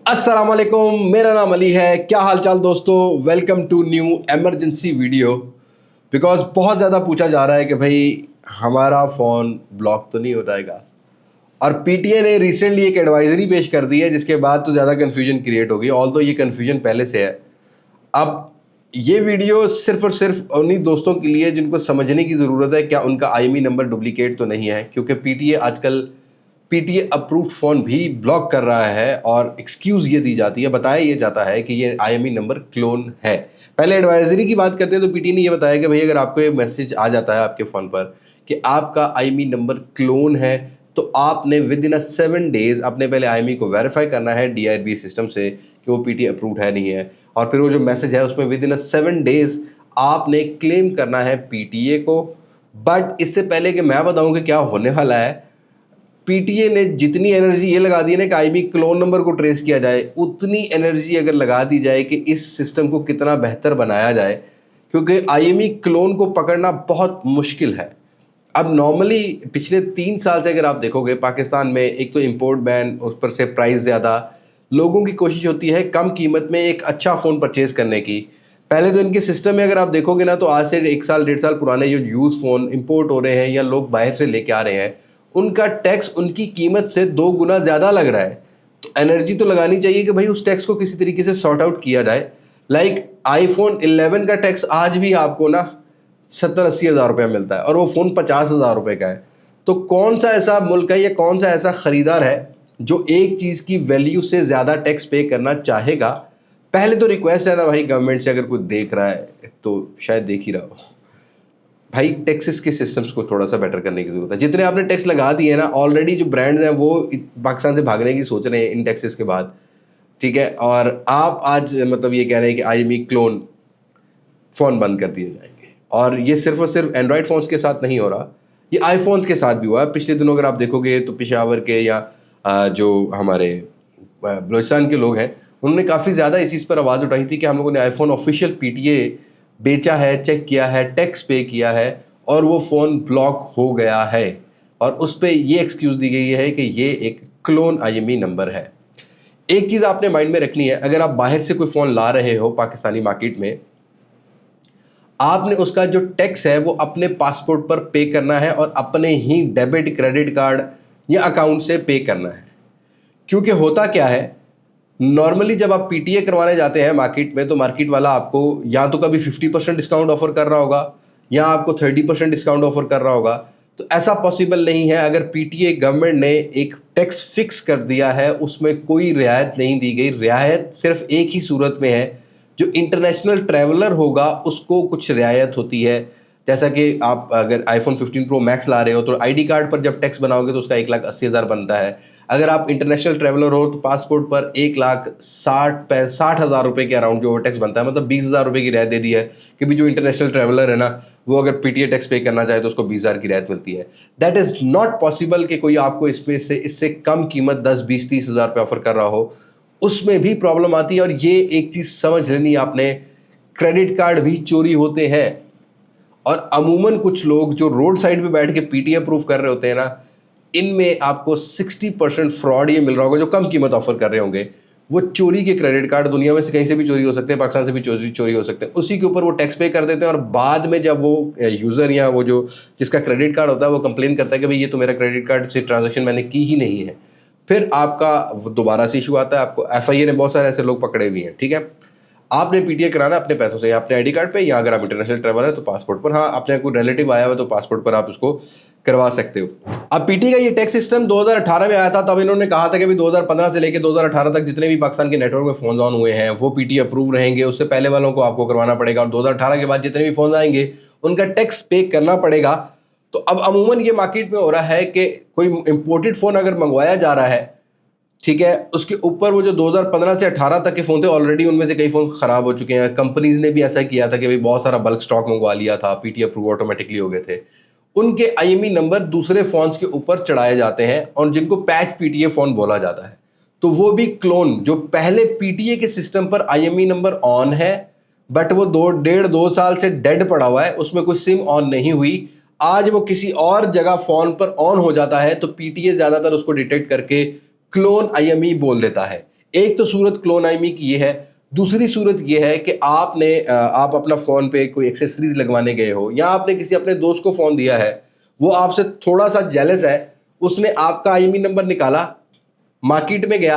अस्सलाम वालेकुम, मेरा नाम अली है। क्या हाल चाल दोस्तों, welcome to new emergency video. Because बहुत ज़्यादा पूछा जा रहा है कि भाई हमारा फ़ोन ब्लॉक तो नहीं हो जाएगा। और पीटीए ने रिसेंटली एक एडवाइजरी पेश कर दी है जिसके बाद तो ज़्यादा कन्फ्यूजन क्रिएट होगी। ऑल तो ये कन्फ्यूजन पहले से है। अब ये वीडियो सिर्फ और सिर्फ उन्हीं दोस्तों के लिए जिनको समझने की ज़रूरत है क्या उनका आईएमई नंबर डुप्लीकेट तो नहीं है, क्योंकि पीटीए आजकल पीटीए अप्रूव्ड फ़ोन भी ब्लॉक कर रहा है और एक्सक्यूज़ ये दी जाती है, बताया ये जाता है कि ये आईएमई नंबर क्लोन है। पहले एडवाइजरी की बात करते हैं तो पीटीए ने ये बताया कि भाई अगर आपको ये मैसेज आ जाता है आपके फ़ोन पर कि आपका आईएमई नंबर क्लोन है, तो आपने विद इन 7 डेज़ अपने पहले आईएमई को वेरीफाई करना है डीआईआरबी सिस्टम से कि वो पीटीए अप्रूव्ड है नहीं है। और फिर वो जो मैसेज है उसमें विद इन 7 डेज़ आपने क्लेम करना है पीटीए को। बट इससे पहले कि मैं बताऊं कि क्या होने वाला है, पीटीए ने जितनी एनर्जी ये लगा दी है ना कि आईएमई क्लोन नंबर को ट्रेस किया जाए, उतनी एनर्जी अगर लगा दी जाए कि इस सिस्टम को कितना बेहतर बनाया जाए, क्योंकि आईएमई क्लोन को पकड़ना बहुत मुश्किल है। अब नॉर्मली पिछले 3 साल से अगर आप देखोगे पाकिस्तान में एक तो इंपोर्ट बैन, उस पर से प्राइस ज़्यादा, लोगों की कोशिश होती है कम कीमत में एक अच्छा फ़ोन परचेज़ करने की। पहले तो इनके सिस्टम में अगर आप देखोगे ना तो आज से 1 साल 1.5 साल पुराने जो यूज़ फ़ोन इंपोर्ट हो रहे हैं या लोग बाहर से लेके आ रहे हैं, उनका टैक्स उनकी कीमत से 2 गुना ज़्यादा लग रहा है। तो एनर्जी तो लगानी चाहिए कि भाई उस टैक्स को किसी तरीके से सॉर्ट आउट किया जाए। लाइक आईफोन 11 का टैक्स आज भी आपको ना 70-80 हज़ार रुपया मिलता है और वो फ़ोन 50 हज़ार रुपये का है। तो कौन सा ऐसा मुल्क है या कौन सा ऐसा ख़रीदार है जो एक चीज़ की वैल्यू से ज़्यादा टैक्स पे करना चाहेगा? पहले तो रिक्वेस्ट है ना भाई गवर्नमेंट से, अगर कोई देख रहा है तो शायद देख ही रहा हो, भाई टैक्सेस के सिस्टम्स को थोड़ा सा बेटर करने की ज़रूरत है। जितने आपने टैक्स लगा दिए हैं ना, ऑलरेडी जो ब्रांड्स हैं वो पाकिस्तान से भागने की सोच रहे हैं इन टैक्सेस के बाद, ठीक है। और आप आज मतलब ये कह रहे हैं कि आईएमई क्लोन फ़ोन बंद कर दिए जाएंगे, और ये सिर्फ और सिर्फ एंड्रॉयड फ़ोन्स के साथ नहीं हो रहा, ये आईफोन्स के साथ भी हुआ है। पिछले दिनों अगर आप देखोगे तो पेशावर के या जो हमारे बलूचिस्तान के लोग हैं, उन्होंने काफ़ी ज़्यादा इस चीज़ पर आवाज़ उठाई थी कि हम लोगों ने आईफोन ऑफिशियल पीटीए बेचा है, चेक किया है, टैक्स पे किया है और वो फ़ोन ब्लॉक हो गया है। और उस पर ये एक्सक्यूज़ दी गई है कि ये एक क्लोन आईएमई नंबर है। एक चीज़ आपने माइंड में रखनी है, अगर आप बाहर से कोई फ़ोन ला रहे हो पाकिस्तानी मार्केट में, आपने उसका जो टैक्स है वो अपने पासपोर्ट पर पे करना है और अपने ही डेबिट क्रेडिट कार्ड या अकाउंट से पे करना है। क्योंकि होता क्या है, नॉर्मली जब आप पीटीए करवाने जाते हैं मार्केट में तो मार्केट वाला आपको या तो कभी 50% डिस्काउंट ऑफर कर रहा होगा या आपको 30% डिस्काउंट ऑफर कर रहा होगा। तो ऐसा पॉसिबल नहीं है। अगर पीटीए गवर्नमेंट ने एक टैक्स फिक्स कर दिया है, उसमें कोई रियायत नहीं दी गई। रियायत सिर्फ एक ही सूरत में है, जो इंटरनेशनल ट्रैवलर होगा उसको कुछ रियायत होती है। जैसा कि आप अगर आईफोन 15 प्रो मैक्स ला रहे हो तो आईडी कार्ड पर जब टैक्स बनाओगे तो उसका 1,80,000 बनता है। अगर आप इंटरनेशनल ट्रैवलर हो तो पासपोर्ट पर 1,60,000 रुपये के अराउंड जो टैक्स बनता है, मतलब 20,000 रुपये की रियायत दे दी है कि भी जो इंटरनेशनल ट्रैवलर है ना, वो अगर पीटीए टैक्स पे करना चाहे तो उसको 20,000 की रियायत मिलती है। दैट इज़ नॉट पॉसिबल कि कोई आपको इससे कम कीमत 10-20-30 हज़ार रुपये ऑफर कर रहा हो, उसमें भी प्रॉब्लम आती है। और ये एक चीज़ समझ लेनी आपने, क्रेडिट कार्ड भी चोरी होते हैं। और अमूमन कुछ लोग जो रोड साइड पे बैठ के पीटीए अप्रूव कर रहे होते हैं ना, इनमें आपको 60% फ्रॉड ये मिल रहा होगा। जो कम कीमत ऑफर कर रहे होंगे वो चोरी के क्रेडिट कार्ड, दुनिया में से कहीं से भी चोरी हो सकते हैं, पाकिस्तान से भी चोरी हो सकते हैं, उसी के ऊपर वो टैक्स पे कर देते हैं। और बाद में जब वो यूज़र या वो जो जिसका क्रेडिट कार्ड होता है वो कंप्लेन करता है कि भाई ये तो मेरा क्रेडिट कार्ड से ट्रांजेक्शन मैंने की ही नहीं है, फिर आपका दोबारा से इशू आता है। आपको एफआईए ने बहुत सारे ऐसे लोग पकड़े हुए हैं, ठीक है। आपने पीटीए कराना अपने पैसों से, या अपने आईडी कार्ड पे, या अगर आप इंटरनेशनल ट्रैवलर है तो पासपोर्ट पर। हाँ, अपने कोई रिलेटिव आया हुआ तो पासपोर्ट पर आप उसको करवा सकते हो। अब पीटीए का ये टैक्स सिस्टम 2018 में आया था, तब इन्होंने कहा था कि भाई 2015 से लेकर 2018 तक जितने भी पाकिस्तान के नेटवर्क में फोन ऑन हुए हैं वो पीटीए अप्रूव रहेंगे। उससे पहले वालों को आपको करवाना पड़ेगा, और 2018 के बाद जितने भी फोन आएंगे उनका टैक्स पे करना पड़ेगा। तो अब अमूमन ये मार्केट में हो रहा है कि कोई इंपोर्टेड फोन अगर मंगवाया जा रहा है, ठीक है, उसके ऊपर वो जो 2015 से 18 तक के फ़ोन थे ऑलरेडी उनमें से कई फ़ोन ख़राब हो चुके हैं। कंपनीज़ ने भी ऐसा किया था कि भाई बहुत सारा बल्क स्टॉक मंगवा लिया था, पीटीए अप्रूव ऑटोमेटिकली हो गए थे। उनके आईएमई नंबर दूसरे फ़ोन्स के ऊपर चढ़ाए जाते हैं और जिनको पैच पीटीए फ़ोन बोला जाता है। तो वो भी क्लोन, जो पहले पीटीए के सिस्टम पर आईएमई नंबर ऑन है बट वो 2 साल से डेड पड़ा हुआ है, उसमें कोई सिम ऑन नहीं हुई, आज वो किसी और जगह फ़ोन पर ऑन हो जाता है तो पीटीए ज़्यादातर उसको डिटेक्ट करके क्लोन आईएमई बोल देता है। एक तो सूरत क्लोन आईमी की ये है, दूसरी सूरत ये है कि आप अपना फ़ोन पे कोई एक्सेसरीज लगवाने गए हो, या आपने किसी अपने दोस्त को फ़ोन दिया है, वो आपसे थोड़ा सा जेलस है, उसने आपका आईएमई नंबर निकाला, मार्केट में गया,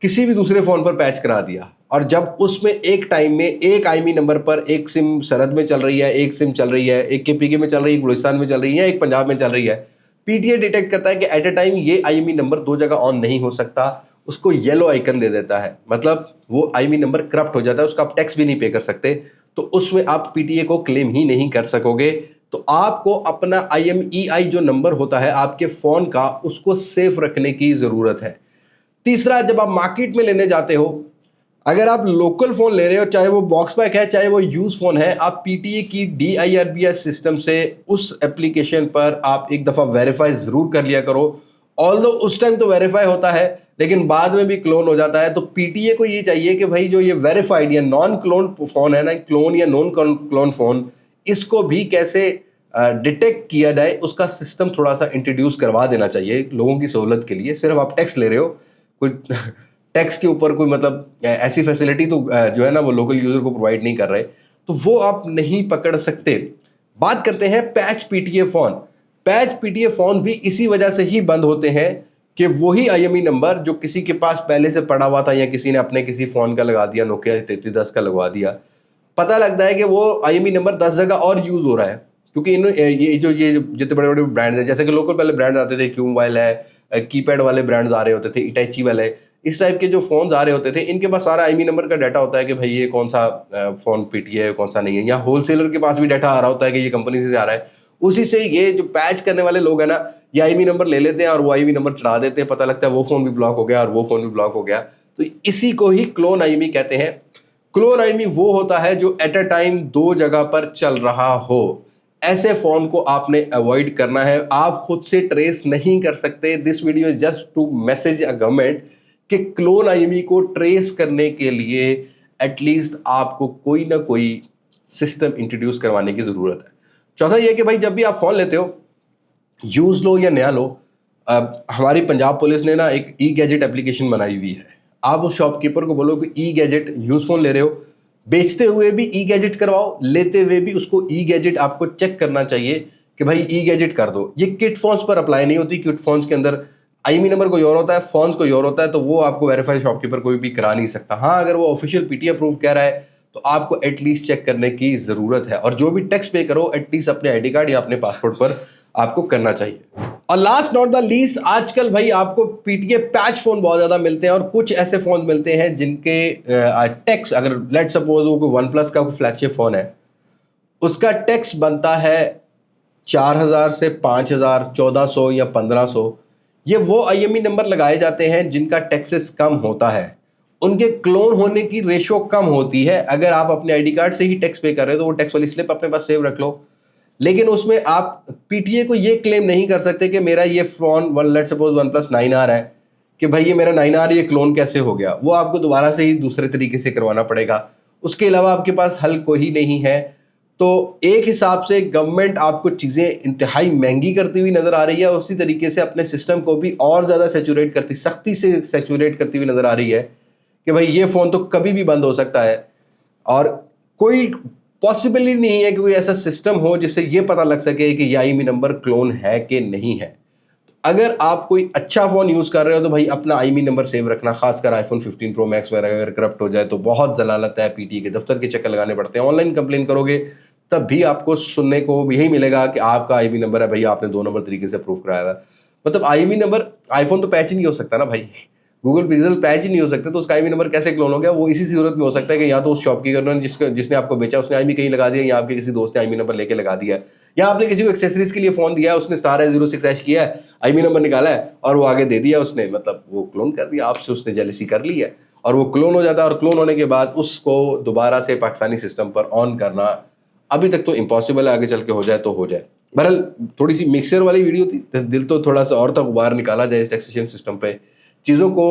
किसी भी दूसरे फ़ोन पर पैच करा दिया, और जब उसमें एक टाइम में एक आईएमई नंबर पर एक सिम सरहद में चल रही है, एक सिम चल रही है, एक केपीके में चल रही है, गुलिस्तान में चल रही है, एक पंजाब में चल रही है, पीटीए डिटेक्ट करता है कि एट ए टाइम ये आईएमई नंबर दो जगह ऑन नहीं हो सकता, उसको येलो आइकन दे देता है, मतलब वो आईएमई नंबर करप्ट हो जाता है, उसका आप टैक्स भी नहीं पे कर सकते, तो उसमें आप पीटीए को क्लेम ही नहीं कर सकोगे। तो आपको अपना आईएमईआई जो नंबर होता है आपके फ़ोन का, उसको सेफ रखने की ज़रूरत है। तीसरा, जब आप मार्केट में लेने जाते हो, अगर आप लोकल फ़ोन ले रहे हो, चाहे वो बॉक्स पैक है, चाहे वो यूज़ फ़ोन है, आप पीटीए की DIRBS सिस्टम से उस एप्लीकेशन पर आप एक दफ़ा वेरीफाई ज़रूर कर लिया करो। ऑल्दो उस टाइम तो वेरीफाई होता है, लेकिन बाद में भी क्लोन हो जाता है, तो पीटीए को ये चाहिए कि भाई जो ये वेरीफाइड या नॉन क्लोन फ़ोन है ना, क्लोन या नॉन क्लोन फ़ोन, इसको भी कैसे डिटेक्ट किया जाए, उसका सिस्टम थोड़ा सा इंट्रोड्यूस करवा देना चाहिए लोगों की सहूलत के लिए। सिर्फ आप टैक्स ले रहे हो, कोई टैक्स के ऊपर कोई मतलब ऐसी फैसिलिटी तो जो है ना वो लोकल यूजर को प्रोवाइड नहीं कर रहे, तो वो आप नहीं पकड़ सकते। बात करते हैं patch PTA phone. Patch PTA phone भी इसी वजह से ही बंद होते हैं कि वही आईएमई नंबर जो किसी के पास पहले से पड़ा हुआ था, या किसी ने अपने किसी फ़ोन का लगा दिया, नोकिया 3310 का लगवा दिया, पता लगता है कि वो आईएमई नंबर 10 जगह और यूज़ हो रहा है, क्योंकि ये जितने बड़े बड़े ब्रांड्स हैं, जैसे कि लोकल पहले ब्रांड्स आते थे, क्यू मोबाइल है, कीपैड वाले ब्रांड्स आ रहे होते थे, इटैची वाले, इस टाइप के जो फ़ोन्स आ रहे होते थे, इनके पास सारा आईएमई नंबर का डाटा होता है कि भाई ये कौन सा फ़ोन पीटीए है, कौन सा नहीं है, या होलसेलर के पास भी डाटा आ रहा होता है कि ये कंपनी से आ रहा है। उसी से ये जो पैच करने वाले लोग हैं ना, ये आईएमई नंबर ले लेते हैं और वो आईएमई नंबर चढ़ा देते हैं, पता लगता है वो फ़ोन भी ब्लॉक हो गया और वो फ़ोन भी ब्लॉक हो गया। तो इसी को ही क्लोन आईएमई कहते हैं। क्लोन आईएमई वो होता है जो एट अ टाइम दो जगह पर चल रहा हो। ऐसे फोन को आपने अवॉइड करना है, आप खुद से ट्रेस नहीं कर सकते। This video is just to message a government कि क्लोन आईएमई को ट्रेस करने के लिए एटलीस्ट आपको कोई ना कोई सिस्टम इंट्रोड्यूस करवाने की जरूरत है। चौथा यह कि भाई जब भी आप फोन लेते हो, यूज लो या नया लो, हमारी पंजाब पुलिस ने ना एक ई गैजेट एप्लीकेशन बनाई हुई है। आप उस शॉपकीपर को बोलो कि ई गैजेट, यूज फोन ले रहे हो, बेचते हुए भी ई गैजेट करवाओ, लेते हुए भी उसको ई गैजेट आपको चेक करना चाहिए कि भाई ई गैजेट कर दो। ये किट फोन्स पर अप्लाई नहीं होती। किट फोन्स के अंदर आईएमई नंबर कोई और होता है, फोन्स कोई और होता है, तो वो आपको वेरीफाई शॉपकीपर कोई भी करा नहीं सकता। हाँ, अगर वो ऑफिशियल पीटीए अप्रूव कह रहा है तो आपको एटलीस्ट चेक करने की जरूरत है, और जो भी टैक्स पे करो एटलीस्ट अपने आईडी कार्ड या अपने पासपोर्ट पर आपको करना चाहिए। और लास्ट नॉट द लीस्ट, आजकल भाई आपको पीटीए पैच फोन बहुत ज्यादा मिलते हैं, और कुछ ऐसे फोन मिलते हैं जिनके टैक्स, अगर लेट सपोज वो कोई वन प्लस का कोई फ्लैगशिप फोन है, उसका टैक्स बनता है 4000 से 5000, 1400 या 1500। ये वो आईएमई नंबर लगाए जाते हैं जिनका टैक्सेस कम होता है, उनके क्लोन होने की रेशो कम होती है। अगर आप अपने आईडी कार्ड से ही टैक्स पे कर रहे हो तो वो टैक्स वाली स्लिप अपने पास सेव रख लो, लेकिन उसमें आप पीटीए को ये क्लेम नहीं कर सकते कि मेरा ये phone let suppose OnePlus 9R है, कि भाई ये मेरा 9R ये क्लोन कैसे हो गया। वो आपको दोबारा से ही दूसरे तरीके से करवाना पड़ेगा, उसके अलावा आपके पास हल कोई नहीं है। तो एक हिसाब से गवर्नमेंट आपको चीज़ें इंतहाई महंगी करती हुई नजर आ रही है, उसी तरीके से अपने सिस्टम को भी और ज़्यादा सेचुरेट करती, सख्ती से सेचुरेट करती हुई नजर आ रही है कि भाई ये फ़ोन तो कभी भी बंद हो सकता है, और कोई पॉसिबल ही नहीं है कि कोई ऐसा सिस्टम हो जिससे ये पता लग सके कि ये आईएमई नंबर क्लोन है कि नहीं है। अगर आप कोई अच्छा फ़ोन यूज़ कर रहे हो तो भाई अपना आईएमई नंबर सेव रखना, खासकर आईफोन 15 प्रो मैक्स वगैरह अगर करप्ट हो जाए तो बहुत जलालत है, पीटीए के दफ्तर के चक्कर लगाने पड़ते हैं। ऑनलाइन कंप्लेन करोगे तब भी आपको सुनने को यही मिलेगा कि आपका आईएमई नंबर है, भाई आपने 2 नंबर तरीके से प्रूफ कराया हुआ है। मतलब आईएमई नंबर, आईफोन तो पैच ही नहीं हो सकता ना भाई, गूगल पिक्सल पैच ही नहीं हो सकता, तो उसका आईएमई नंबर कैसे क्लोन हो गया? वो इसी सूरत में हो सकता है कि या तो उस शॉपकीपर ने जिसने आपको बेचा उसने आईएमई कहीं लगा दिया, या आपके किसी दोस्त ने आईएमई नंबर लेके लगा दिया है, या आपने किसी को एक्सेसरीज के लिए फोन दिया है, उसने स्टार 06 किया है, आईएमई नंबर निकाला है और वो आगे दे दिया उसने, मतलब वो क्लोन कर दिया आपसे, उसने जेलसी कर ली है और वो क्लोन हो जाता है। और क्लोन होने के बाद उसको दोबारा से पाकिस्तानी सिस्टम पर ऑन करना अभी तक तो इम्पॉसिबल है, आगे चल के हो जाए तो हो जाए। बहरहाल थोड़ी सी मिक्सर वाली वीडियो थी, दिल तो थोड़ा सा और तक बाहर निकाला जाए इस टैक्सेशन सिस्टम पे। चीज़ों को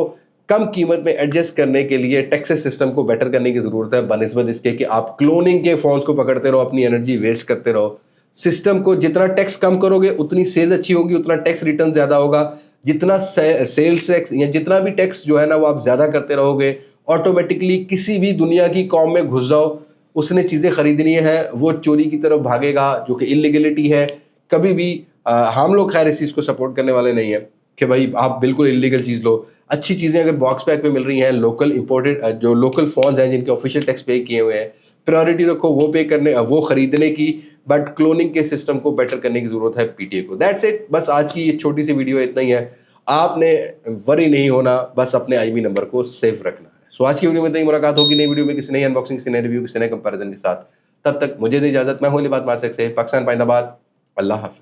कम कीमत में एडजस्ट करने के लिए टैक्सेस सिस्टम को बेटर करने की ज़रूरत है, बनिस्बत इसके कि आप क्लोनिंग के फोन्स को पकड़ते रहो, अपनी एनर्जी वेस्ट करते रहो। सिस्टम को जितना टैक्स कम करोगे उतनी सेल्स अच्छी होगी, उतना टैक्स रिटर्न ज़्यादा होगा। जितना सेल्स टैक्स या जितना भी टैक्स जो है ना वो आप ज़्यादा करते रहोगे, ऑटोमेटिकली किसी भी दुनिया की कौम में घुस जाओ, उसने चीज़ें खरीदनी है, वो चोरी की तरफ भागेगा, जो कि इलीगलिटी है। कभी भी हम लोग खैर इस चीज़ को सपोर्ट करने वाले नहीं है कि भाई आप बिल्कुल इलीगल चीज़ लो। अच्छी चीज़ें अगर बॉक्स पैक में मिल रही हैं, लोकल इंपोर्टेड जो लोकल फ़ोन्स हैं जिनके ऑफिशियल टैक्स पे किए हुए हैं, प्रायोरिटी रखो वो पे करने, वो खरीदने की। बट क्लोनिंग के सिस्टम को बेटर करने की जरूरत है पीटीए को। दैट्स इट, बस आज की ये छोटी सी वीडियो इतना ही है। आपने वरी नहीं होना, बस अपने आईबी नंबर को सेव रखना है। सो आज की वीडियो में इतनी मुलाकात होगी नई वीडियो में किसी नई अनबॉक्सिंग, किसी नए रिव्यू, किसी नए कंपैरिजन के साथ। तब तक मुझे दे इजाजत। मैं हूं लिबात मार्सेक से, पाकिस्तान पाइंदाबाद। अल्लाह हाफिज।